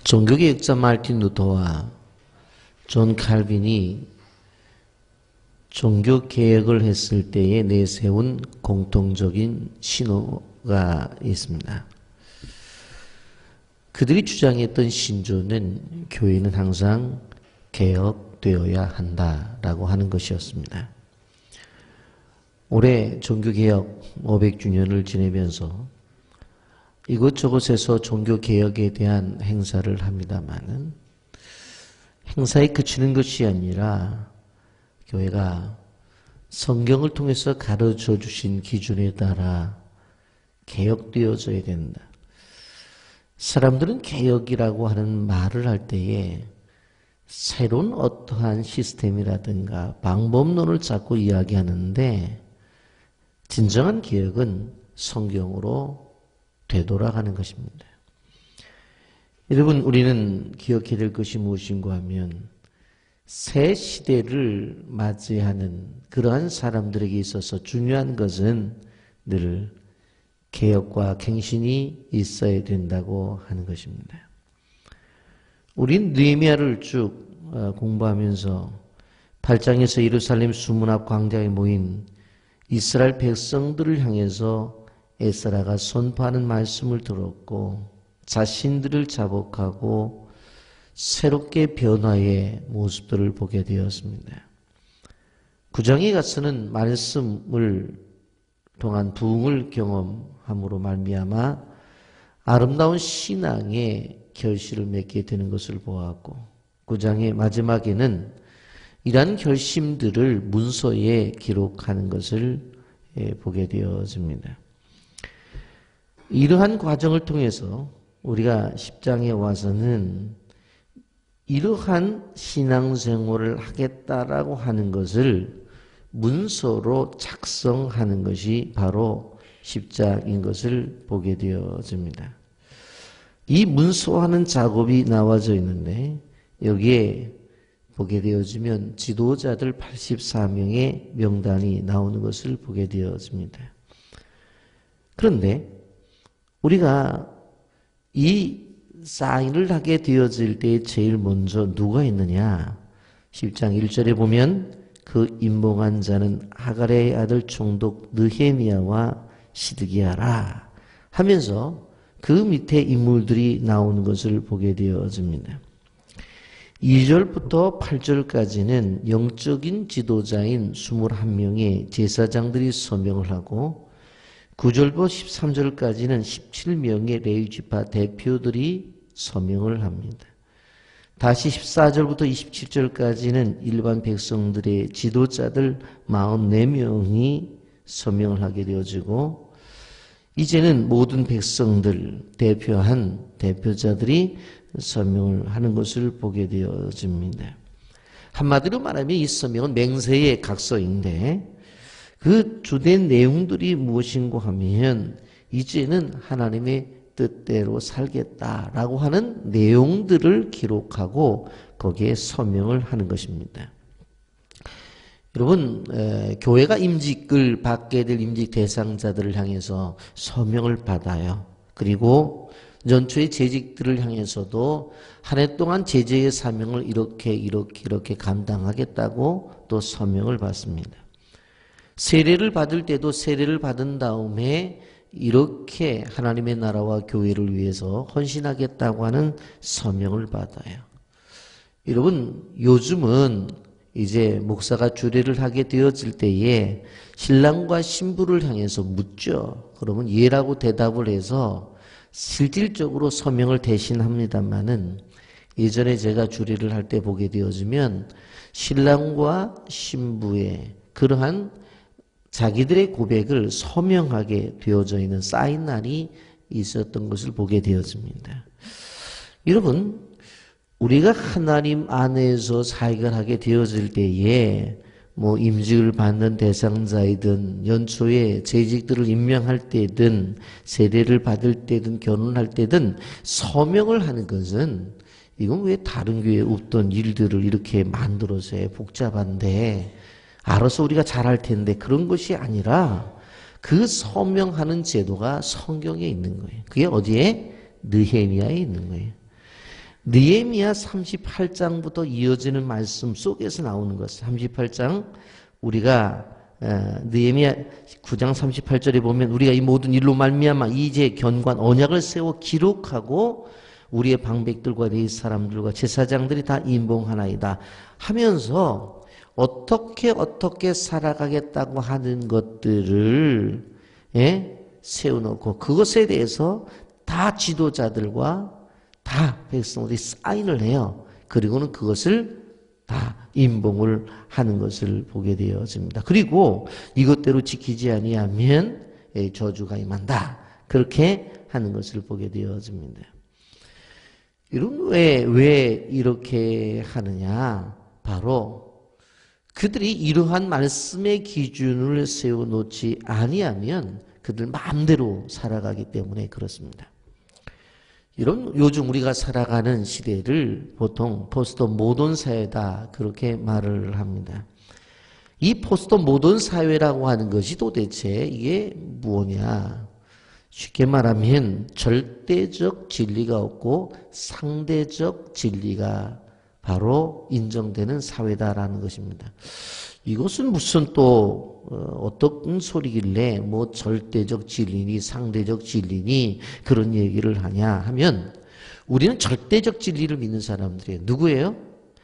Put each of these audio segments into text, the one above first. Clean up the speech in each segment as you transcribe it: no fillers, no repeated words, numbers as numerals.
종교개혁자 마르틴 루터와 존 칼빈이 종교개혁을 했을 때에 내세운 공통적인 신호가 있습니다. 그들이 주장했던 신조는 교회는 항상 개혁되어야 한다라고 하는 것이었습니다. 올해 종교개혁 500주년을 지내면서 이곳저곳에서 종교개혁에 대한 행사를 합니다마는 행사에 그치는 것이 아니라 교회가 성경을 통해서 가르쳐 주신 기준에 따라 개혁되어져야 된다. 사람들은 개혁이라고 하는 말을 할 때에 새로운 어떠한 시스템이라든가 방법론을 자꾸 이야기하는데 진정한 개혁은 성경으로 되돌아가는 것입니다. 여러분, 우리는 기억해야 될 것이 무엇인가 하면 새 시대를 맞이하는 그러한 사람들에게 있어서 중요한 것은 늘 개혁과 갱신이 있어야 된다고 하는 것입니다. 우린 느헤미야를 쭉 공부하면서 8장에서 예루살렘 수문 앞 광장에 모인 이스라엘 백성들을 향해서 에스라가 선포하는 말씀을 들었고 자신들을 자복하고 새롭게 변화의 모습들을 보게 되었습니다. 9장에 가서는 말씀을 통한 부흥을 경험함으로 말미암아 아름다운 신앙의 결실을 맺게 되는 것을 보았고 9장의 마지막에는 이러한 결심들을 문서에 기록하는 것을 보게 되어집니다. 이러한 과정을 통해서 우리가 10장에 와서는 이러한 신앙생활을 하겠다라고 하는 것을 문서로 작성하는 것이 바로 10장인 것을 보게 되어집니다. 이 문서화하는 작업이 나와져 있는데 여기에 보게 되어지면 지도자들 84명의 명단이 나오는 것을 보게 되어집니다. 그런데 우리가 이 사인을 하게 되어질 때 제일 먼저 누가 있느냐? 10장 1절에 보면 그 임봉한 자는 하갈의 아들 총독 느헤미야와 시드기야라 하면서 그 밑에 인물들이 나오는 것을 보게 되어집니다. 2절부터 8절까지는 영적인 지도자인 21명의 제사장들이 서명을 하고 9절부터 13절까지는 17명의 레위지파 대표들이 서명을 합니다. 다시 14절부터 27절까지는 일반 백성들의 지도자들 44명이 서명을 하게 되어지고 이제는 모든 백성들 대표한 대표자들이 서명을 하는 것을 보게 되어집니다. 한마디로 말하면 이 서명은 맹세의 각서인데 그 주된 내용들이 무엇인가 하면 이제는 하나님의 뜻대로 살겠다라고 하는 내용들을 기록하고 거기에 서명을 하는 것입니다. 여러분, 교회가 임직을 받게 될 임직 대상자들을 향해서 서명을 받아요. 그리고 연초의 재직들을 향해서도 한 해 동안 제재의 사명을 이렇게 감당하겠다고 또 서명을 받습니다. 세례를 받을 때도 세례를 받은 다음에 이렇게 하나님의 나라와 교회를 위해서 헌신하겠다고 하는 서명을 받아요. 여러분, 요즘은 이제 목사가 주례를 하게 되어질 때에 신랑과 신부를 향해서 묻죠. 그러면 예라고 대답을 해서 실질적으로 서명을 대신합니다마는 예전에 제가 주례를 할 때 보게 되어지면 신랑과 신부의 그러한 자기들의 고백을 서명하게 되어져 있는 사인날이 있었던 것을 보게 되어집니다. 여러분, 우리가 하나님 안에서 사역을 하게 되어질 때에 임직을 받는 대상자이든 연초에 재직들을 임명할 때든 세례를 받을 때든 결혼할 때든 서명을 하는 것은 이건 왜 다른 교회에 없던 일들을 이렇게 만들어서 해 복잡한데 알아서 우리가 잘할 텐데 그런 것이 아니라 그 서명하는 제도가 성경에 있는 거예요. 그게 어디에? 느헤미야에 있는 거예요. 느헤미야 38장부터 이어지는 말씀 속에서 나오는 것을 38장 우리가 느헤미야 9장 38절에 보면 우리가 이 모든 일로 말미암아 이제 견고한 언약을 세워 기록하고 우리의 방백들과 네 사람들과 제사장들이 다 임봉하나이다 하면서 어떻게 살아가겠다고 하는 것들을 세워놓고 그것에 대해서 다 지도자들과 다 백성들이 사인을 해요. 그리고는 그것을 다 임봉을 하는 것을 보게 되어집니다. 그리고 이것대로 지키지 아니하면 저주가 임한다. 그렇게 하는 것을 보게 되어집니다. 이런 왜 이렇게 하느냐? 바로 그들이 이러한 말씀의 기준을 세워놓지 아니하면 그들 마음대로 살아가기 때문에 그렇습니다. 이런 요즘 우리가 살아가는 시대를 보통 포스트 모던 사회다 그렇게 말을 합니다. 이 포스트 모던 사회라고 하는 것이 도대체 이게 뭐냐? 쉽게 말하면 절대적 진리가 없고 상대적 진리가 바로 인정되는 사회다라는 것입니다. 이것은 무슨 또 어떤 소리길래 뭐 절대적 진리니 상대적 진리니 그런 얘기를 하냐 하면 우리는 절대적 진리를 믿는 사람들이에요. 누구예요?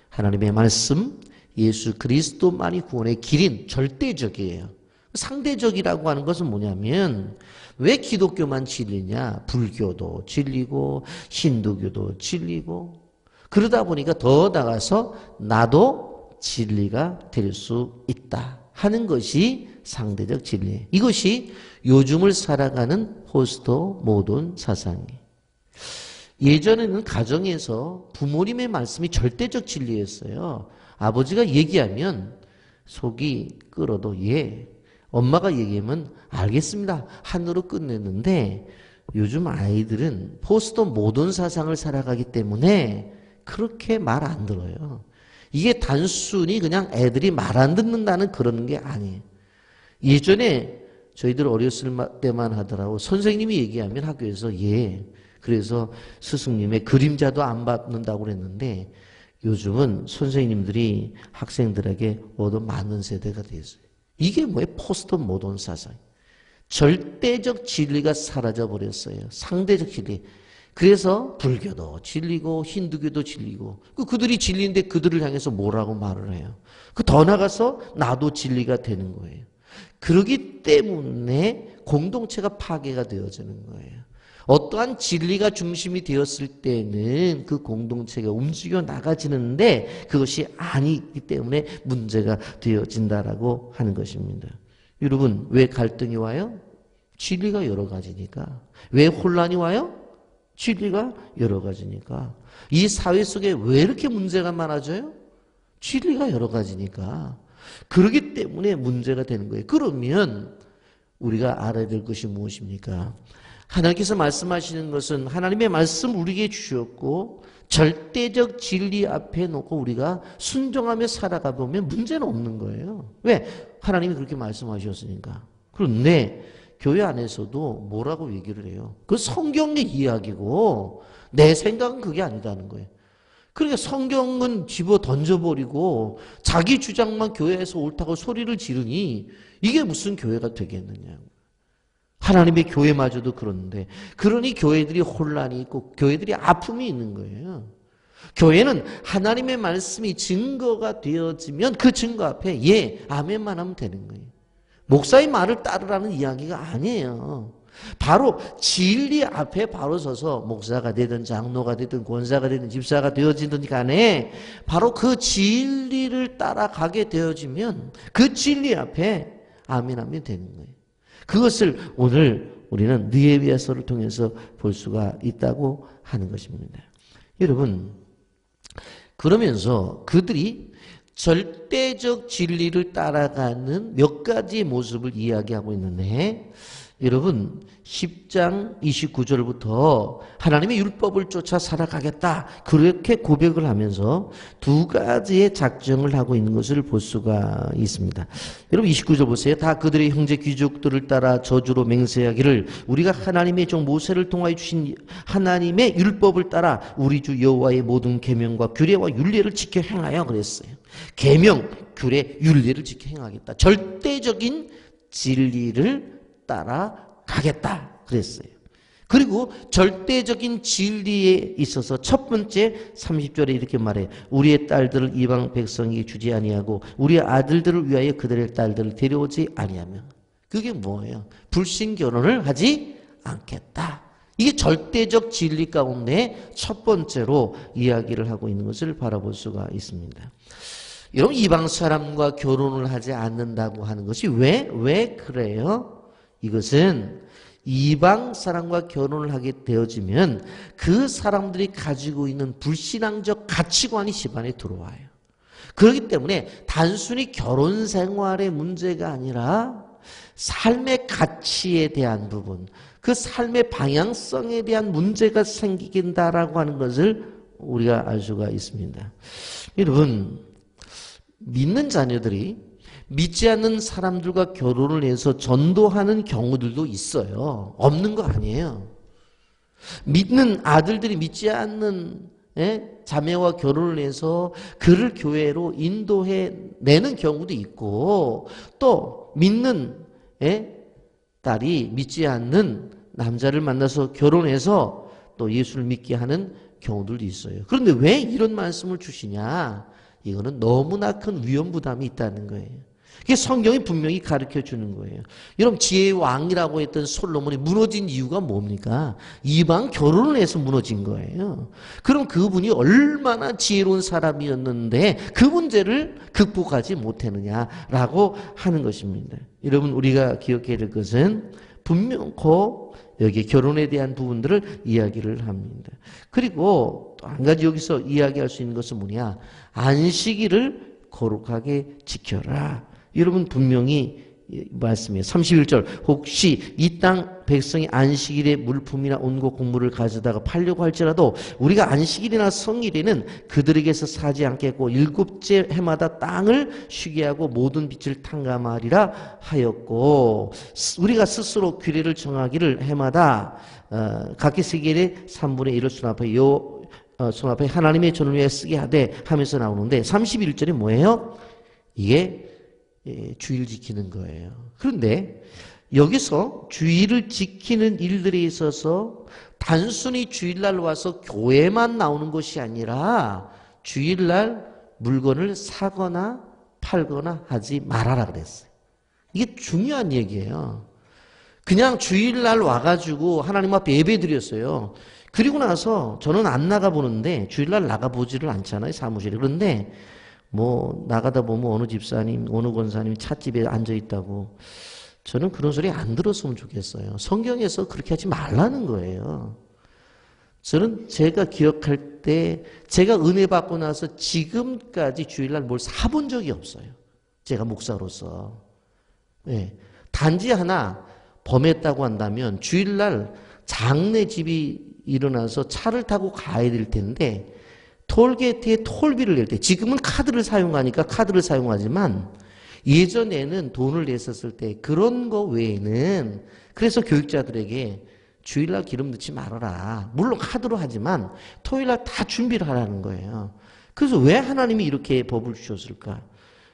하나님의 말씀, 예수 그리스도만이 구원의 길인 절대적이에요. 상대적이라고 하는 것은 뭐냐면 왜 기독교만 진리냐? 불교도 진리고 힌두교도 진리고 그러다 보니까 더 나가서 나도 진리가 될 수 있다 하는 것이 상대적 진리. 이것이 요즘을 살아가는 포스트 모던 사상이에요. 예전에는 가정에서 부모님의 말씀이 절대적 진리였어요. 아버지가 얘기하면 속이 끓어도 예, 엄마가 얘기하면 알겠습니다 한으로 끝냈는데 요즘 아이들은 포스트 모던 사상을 살아가기 때문에 그렇게 말 안 들어요. 이게 단순히 그냥 애들이 말 안 듣는다는 그런 게 아니에요. 예전에 저희들 어렸을 때만 하더라고 선생님이 얘기하면 학교에서 예, 그래서 스승님의 그림자도 안 받는다고 그랬는데 요즘은 선생님들이 학생들에게 얻어 맞는 세대가 됐어요. 이게 뭐예요? 포스트 모던 사상. 절대적 진리가 사라져 버렸어요. 상대적 진리. 그래서 불교도 진리고 힌두교도 진리고 그들이 진리인데 그들을 향해서 뭐라고 말을 해요. 그 더 나가서 나도 진리가 되는 거예요. 그러기 때문에 공동체가 파괴가 되어지는 거예요. 어떠한 진리가 중심이 되었을 때는 그 공동체가 움직여 나가지는데 그것이 아니기 때문에 문제가 되어진다라고 하는 것입니다. 여러분 왜 갈등이 와요? 진리가 여러 가지니까. 왜 혼란이 와요? 진리가 여러 가지니까. 이 사회 속에 왜 이렇게 문제가 많아져요? 진리가 여러 가지니까. 그렇기 때문에 문제가 되는 거예요. 그러면 우리가 알아야 될 것이 무엇입니까? 하나님께서 말씀하시는 것은 하나님의 말씀 우리에게 주셨고 절대적 진리 앞에 놓고 우리가 순종하며 살아가 보면 문제는 없는 거예요. 왜? 하나님이 그렇게 말씀하셨으니까. 그런데 교회 안에서도 뭐라고 얘기를 해요? 그 성경의 이야기고 내 생각은 그게 아니다는 거예요. 그러니까 성경은 집어 던져버리고 자기 주장만 교회에서 옳다고 소리를 지르니 이게 무슨 교회가 되겠느냐고. 하나님의 교회마저도 그런데 그러니 교회들이 혼란이 있고 교회들이 아픔이 있는 거예요. 교회는 하나님의 말씀이 증거가 되어지면 그 증거 앞에 예, 아멘만 하면 되는 거예요. 목사의 말을 따르라는 이야기가 아니에요. 바로 진리 앞에 바로 서서 목사가 되든 장로가 되든 권사가 되든 집사가 되어지든 간에 바로 그 진리를 따라가게 되어지면 그 진리 앞에 아멘하면 되는 거예요. 그것을 오늘 우리는 느헤미야서를 통해서 볼 수가 있다고 하는 것입니다. 여러분 그러면서 그들이 절대적 진리를 따라가는 몇 가지의 모습을 이야기하고 있는데, 여러분 10장 29절부터 하나님의 율법을 쫓아 살아가겠다 그렇게 고백을 하면서 두 가지의 작정을 하고 있는 것을 볼 수가 있습니다. 여러분 29절 보세요. 다 그들의 형제 귀족들을 따라 저주로 맹세하기를 우리가 하나님의 종 모세를 통하여 주신 하나님의 율법을 따라 우리 주 여호와의 모든 계명과 규례와 율례를 지켜 행하여 그랬어요. 계명, 규례, 율례를 지켜 행하겠다. 절대적인 진리를 따라가겠다 그랬어요. 그리고 절대적인 진리에 있어서 첫 번째 30절에 이렇게 말해요. 우리의 딸들을 이방 백성이 주지 아니하고 우리의 아들들을 위하여 그들의 딸들을 데려오지 아니하며. 그게 뭐예요? 불신 결혼을 하지 않겠다. 이게 절대적 진리 가운데 첫 번째로 이야기를 하고 있는 것을 바라볼 수가 있습니다. 여러분 이방 사람과 결혼을 하지 않는다고 하는 것이 왜 그래요? 이것은 이방 사람과 결혼을 하게 되어지면 그 사람들이 가지고 있는 불신앙적 가치관이 집안에 들어와요. 그렇기 때문에 단순히 결혼 생활의 문제가 아니라 삶의 가치에 대한 부분, 그 삶의 방향성에 대한 문제가 생긴다라고 하는 것을 우리가 알 수가 있습니다. 여러분, 믿는 자녀들이 믿지 않는 사람들과 결혼을 해서 전도하는 경우들도 있어요. 없는 거 아니에요. 믿는 아들들이 믿지 않는 자매와 결혼을 해서 그를 교회로 인도해 내는 경우도 있고, 또 믿는 딸이 믿지 않는 남자를 만나서 결혼해서 또 예수를 믿게 하는 경우들도 있어요. 그런데 왜 이런 말씀을 주시냐? 이거는 너무나 큰 위험 부담이 있다는 거예요. 이게 성경이 분명히 가르쳐 주는 거예요. 여러분 지혜의 왕이라고 했던 솔로몬이 무너진 이유가 뭡니까? 이방 결혼을 해서 무너진 거예요. 그럼 그분이 얼마나 지혜로운 사람이었는데 그 문제를 극복하지 못했느냐라고 하는 것입니다. 여러분 우리가 기억해야 될 것은 분명코 여기 결혼에 대한 부분들을 이야기를 합니다. 그리고 또 한 가지 여기서 이야기할 수 있는 것은 뭐냐? 안식일을 거룩하게 지켜라. 여러분 분명히 말씀이에요. 31절 혹시 이 땅 백성이 안식일에 물품이나 온고 곡물을 가져다가 팔려고 할지라도 우리가 안식일이나 성일에는 그들에게서 사지 않겠고 일곱째 해마다 땅을 쉬게 하고 모든 빛을 탕감하리라 하였고, 우리가 스스로 규례를 정하기를 해마다 각기 세겔의 3분의 1을 손 앞에 하나님의 전을 위해 쓰게 하되 하면서 나오는데 31절이 뭐예요? 이게 주일 지키는 거예요. 그런데 여기서 주일을 지키는 일들에 있어서 단순히 주일날 와서 교회만 나오는 것이 아니라 주일날 물건을 사거나 팔거나 하지 말아라 그랬어요. 이게 중요한 얘기예요. 그냥 주일날 와가지고 하나님 앞에 예배 드렸어요. 그리고 나서 저는 안 나가보는데 주일날 나가보지를 않잖아요, 사무실에. 그런데 뭐 나가다 보면 어느 집사님, 어느 권사님이 찻집에 앉아있다고. 저는 그런 소리 안 들었으면 좋겠어요. 성경에서 그렇게 하지 말라는 거예요. 저는 제가 기억할 때 제가 은혜 받고 나서 지금까지 주일날 뭘 사본 적이 없어요. 제가 목사로서. 네. 단지 하나 범했다고 한다면 주일날 장례 집이 일어나서 차를 타고 가야 될 텐데 톨게이트에 톨비를 낼 때, 지금은 카드를 사용하니까 카드를 사용하지만 예전에는 돈을 냈었을 때 그런 거 외에는, 그래서 교육자들에게 주일날 기름 넣지 말아라. 물론 카드로 하지만 토요일날 다 준비를 하라는 거예요. 그래서 왜 하나님이 이렇게 법을 주셨을까?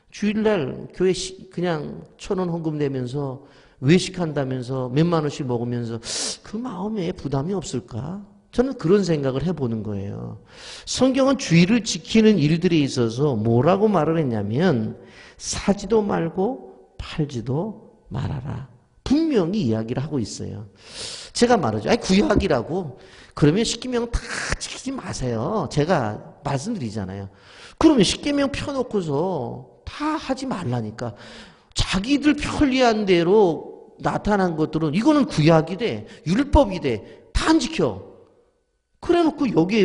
주일날 교회 그냥 1,000원 헌금 내면서 외식한다면서 몇만 원씩 먹으면서 그 마음에 부담이 없을까? 저는 그런 생각을 해보는 거예요. 성경은 주일을 지키는 일들에 있어서 뭐라고 말을 했냐면 사지도 말고 팔지도 말아라. 분명히 이야기를 하고 있어요. 제가 말하죠. 아니 구약이라고 그러면 십계명 다 지키지 마세요. 제가 말씀드리잖아요. 그러면 십계명 펴놓고서 다 하지 말라니까. 자기들 편리한 대로 나타난 것들은 이거는 구약이 돼, 율법이 돼, 다 안 지켜. 그래놓고 여기에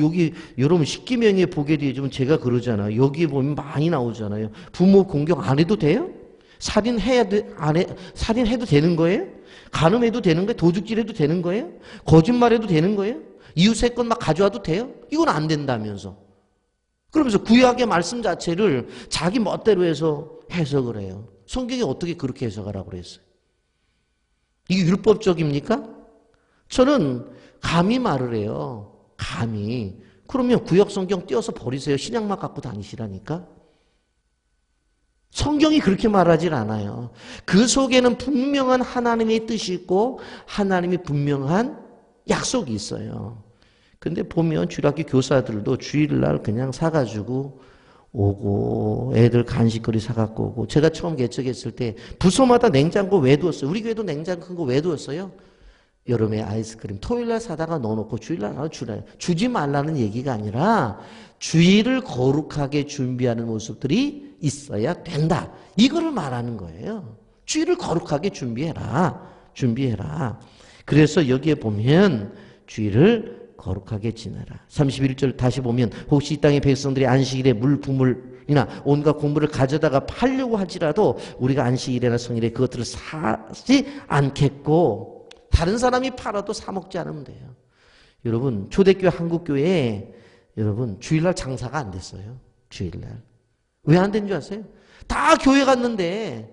여기 여러분 십계명에 보게 되지만 제가 그러잖아요. 여기에 보면 많이 나오잖아요. 부모 공격 안 해도 돼요? 살인해도 되는 거예요? 간음해도 되는 거예요? 도둑질해도 되는 거예요? 거짓말해도 되는 거예요? 이웃의 것 막 가져와도 돼요? 이건 안 된다면서. 그러면서 구약의 말씀 자체를 자기 멋대로 해서 해석을 해요. 성경이 어떻게 그렇게 해석하라고 그랬어요? 이게 율법적입니까? 저는 감히 말을 해요. 감히. 그러면 구약 성경 띄어서 버리세요. 신약만 갖고 다니시라니까. 성경이 그렇게 말하질 않아요. 그 속에는 분명한 하나님의 뜻이 있고 하나님의 분명한 약속이 있어요. 근데 보면 주일학교 교사들도 주일날 그냥 사가지고 오고 애들 간식거리 사갖고 오고 제가 처음 개척했을 때 부서마다 냉장고 왜 두었어요? 우리 교회도 냉장고 큰 거 왜 두었어요? 여름에 아이스크림 토요일날 사다가 넣어놓고 주일날 주지 말라는 얘기가 아니라 주일을 거룩하게 준비하는 모습들이 있어야 된다. 이거를 말하는 거예요. 주일을 거룩하게 준비해라. 그래서 여기에 보면 주일을 거룩하게 지내라. 31절 다시 보면 혹시 이 땅의 백성들이 안식일에 물품이나 온갖 곡물을 가져다가 팔려고 할지라도 우리가 안식일이나 성일에 그것들을 사지 않겠고 다른 사람이 팔아도 사 먹지 않으면 돼요. 여러분 초대교회 한국교회에 여러분 주일날 장사가 안 됐어요. 주일날. 왜 안 된 줄 아세요? 다 교회 갔는데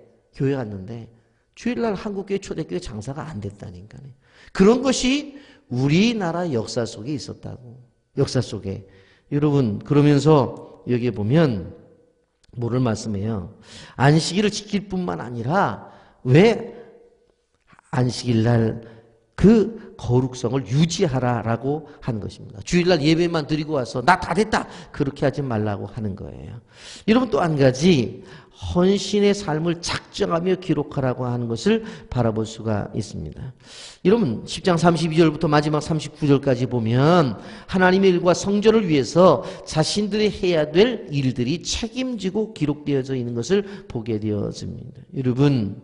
주일날 한국교회 초대교회 장사가 안 됐다니까요. 그런 것이 우리나라 역사 속에 있었다고. 역사 속에. 여러분 그러면서 여기에 보면 뭐를 말씀해요? 안식일을 지킬 뿐만 아니라 왜 안식일날 그 거룩성을 유지하라라고 하는 것입니다. 주일날 예배만 드리고 와서 나 다 됐다 그렇게 하지 말라고 하는 거예요. 여러분 또 한 가지 헌신의 삶을 작정하며 기록하라고 하는 것을 바라볼 수가 있습니다. 여러분 10장 32절부터 마지막 39절까지 보면 하나님의 일과 성전을 위해서 자신들이 해야 될 일들이 책임지고 기록되어져 있는 것을 보게 되어집니다. 여러분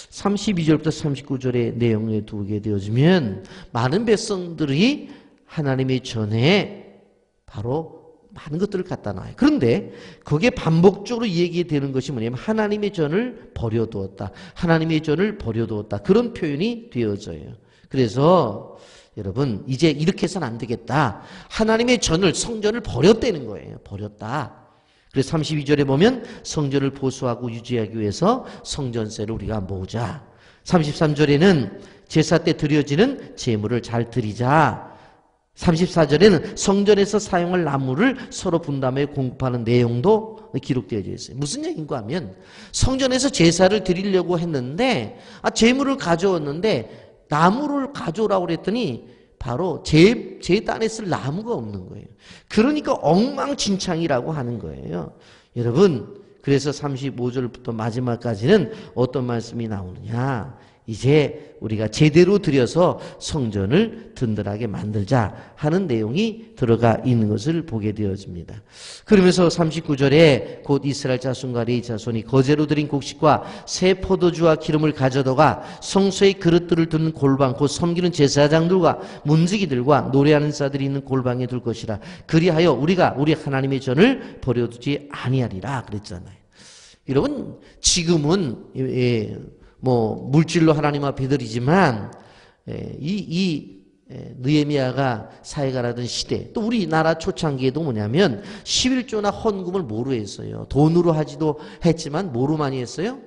32절부터 39절의 내용에 두게 되어지면 많은 백성들이 하나님의 전에 바로 많은 것들을 갖다 놔요. 그런데 거기에 반복적으로 얘기되는 것이 뭐냐면 하나님의 전을 버려두었다. 하나님의 전을 버려두었다. 그런 표현이 되어져요. 그래서 여러분 이제 이렇게 해서는 안 되겠다. 하나님의 전을 성전을 버렸다는 거예요. 버렸다. 그래서 32절에 보면 성전을 보수하고 유지하기 위해서 성전세를 우리가 모으자. 33절에는 제사 때 드려지는 제물을 잘 드리자. 34절에는 성전에서 사용할 나무를 서로 분담해 공급하는 내용도 기록되어 있어요. 무슨 얘기인가 하면 성전에서 제사를 드리려고 했는데 제물을 가져왔는데 나무를 가져오라고 그랬더니 바로 제 딴에 쓸 나무가 없는 거예요. 그러니까 엉망진창이라고 하는 거예요. 여러분 그래서 35절부터 마지막까지는 어떤 말씀이 나오느냐. 이제 우리가 제대로 들여서 성전을 든든하게 만들자 하는 내용이 들어가 있는 것을 보게 되어집니다. 그러면서 39절에 곧 이스라엘 자손과 레위 자손이 거제로 드린 곡식과 새 포도주와 기름을 가져다가 성소의 그릇들을 두는 골방 곧 섬기는 제사장들과 문지기들과 노래하는 자들이 있는 골방에 둘 것이라. 그리하여 우리가 우리 하나님의 전을 버려두지 아니하리라 그랬잖아요. 여러분 지금은 물질로 하나님 앞에 드리지만 느헤미야가 사회가라던 시대 또 우리나라 초창기에도 뭐냐면 11조나 헌금을 뭐로 했어요? 돈으로 하지도 했지만 뭐로 많이 했어요?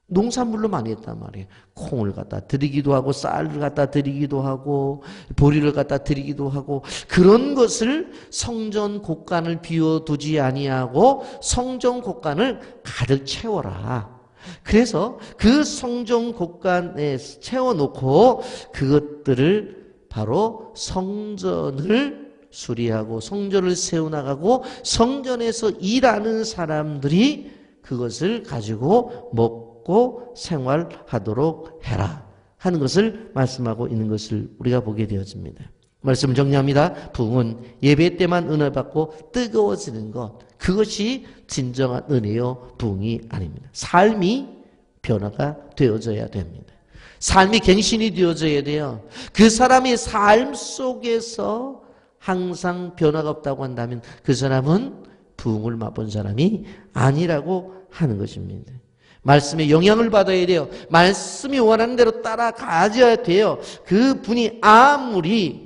농산물로 많이 했단 말이에요. 콩을 갖다 드리기도 하고 쌀을 갖다 드리기도 하고 보리를 갖다 드리기도 하고 그런 것을 성전 곳간을 비워두지 아니하고 성전 곳간을 가득 채워라. 그래서 그 성전 곳간에 채워놓고 그것들을 바로 성전을 수리하고 성전을 세워나가고 성전에서 일하는 사람들이 그것을 가지고 먹고 생활하도록 해라 하는 것을 말씀하고 있는 것을 우리가 보게 되어집니다. 말씀을 정리합니다. 부흥은 예배 때만 은혜 받고 뜨거워지는 것 그것이 진정한 은혜요 부흥이 아닙니다. 삶이 변화가 되어져야 됩니다. 삶이 갱신이 되어져야 돼요. 그 사람의 삶 속에서 항상 변화가 없다고 한다면 그 사람은 부흥을 맛본 사람이 아니라고 하는 것입니다. 말씀에 영향을 받아야 돼요. 말씀이 원하는 대로 따라가야 돼요. 그 분이 아무리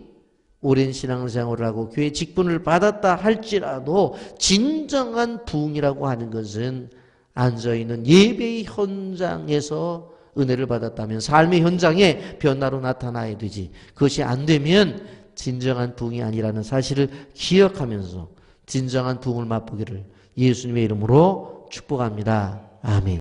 오랜 신앙생활을 하고 교회 직분을 받았다 할지라도 진정한 부흥이라고 하는 것은 앉아있는 예배의 현장에서 은혜를 받았다면 삶의 현장에 변화로 나타나야 되지. 그것이 안 되면 진정한 부흥이 아니라는 사실을 기억하면서 진정한 부흥을 맛보기를 예수님의 이름으로 축복합니다. 아멘.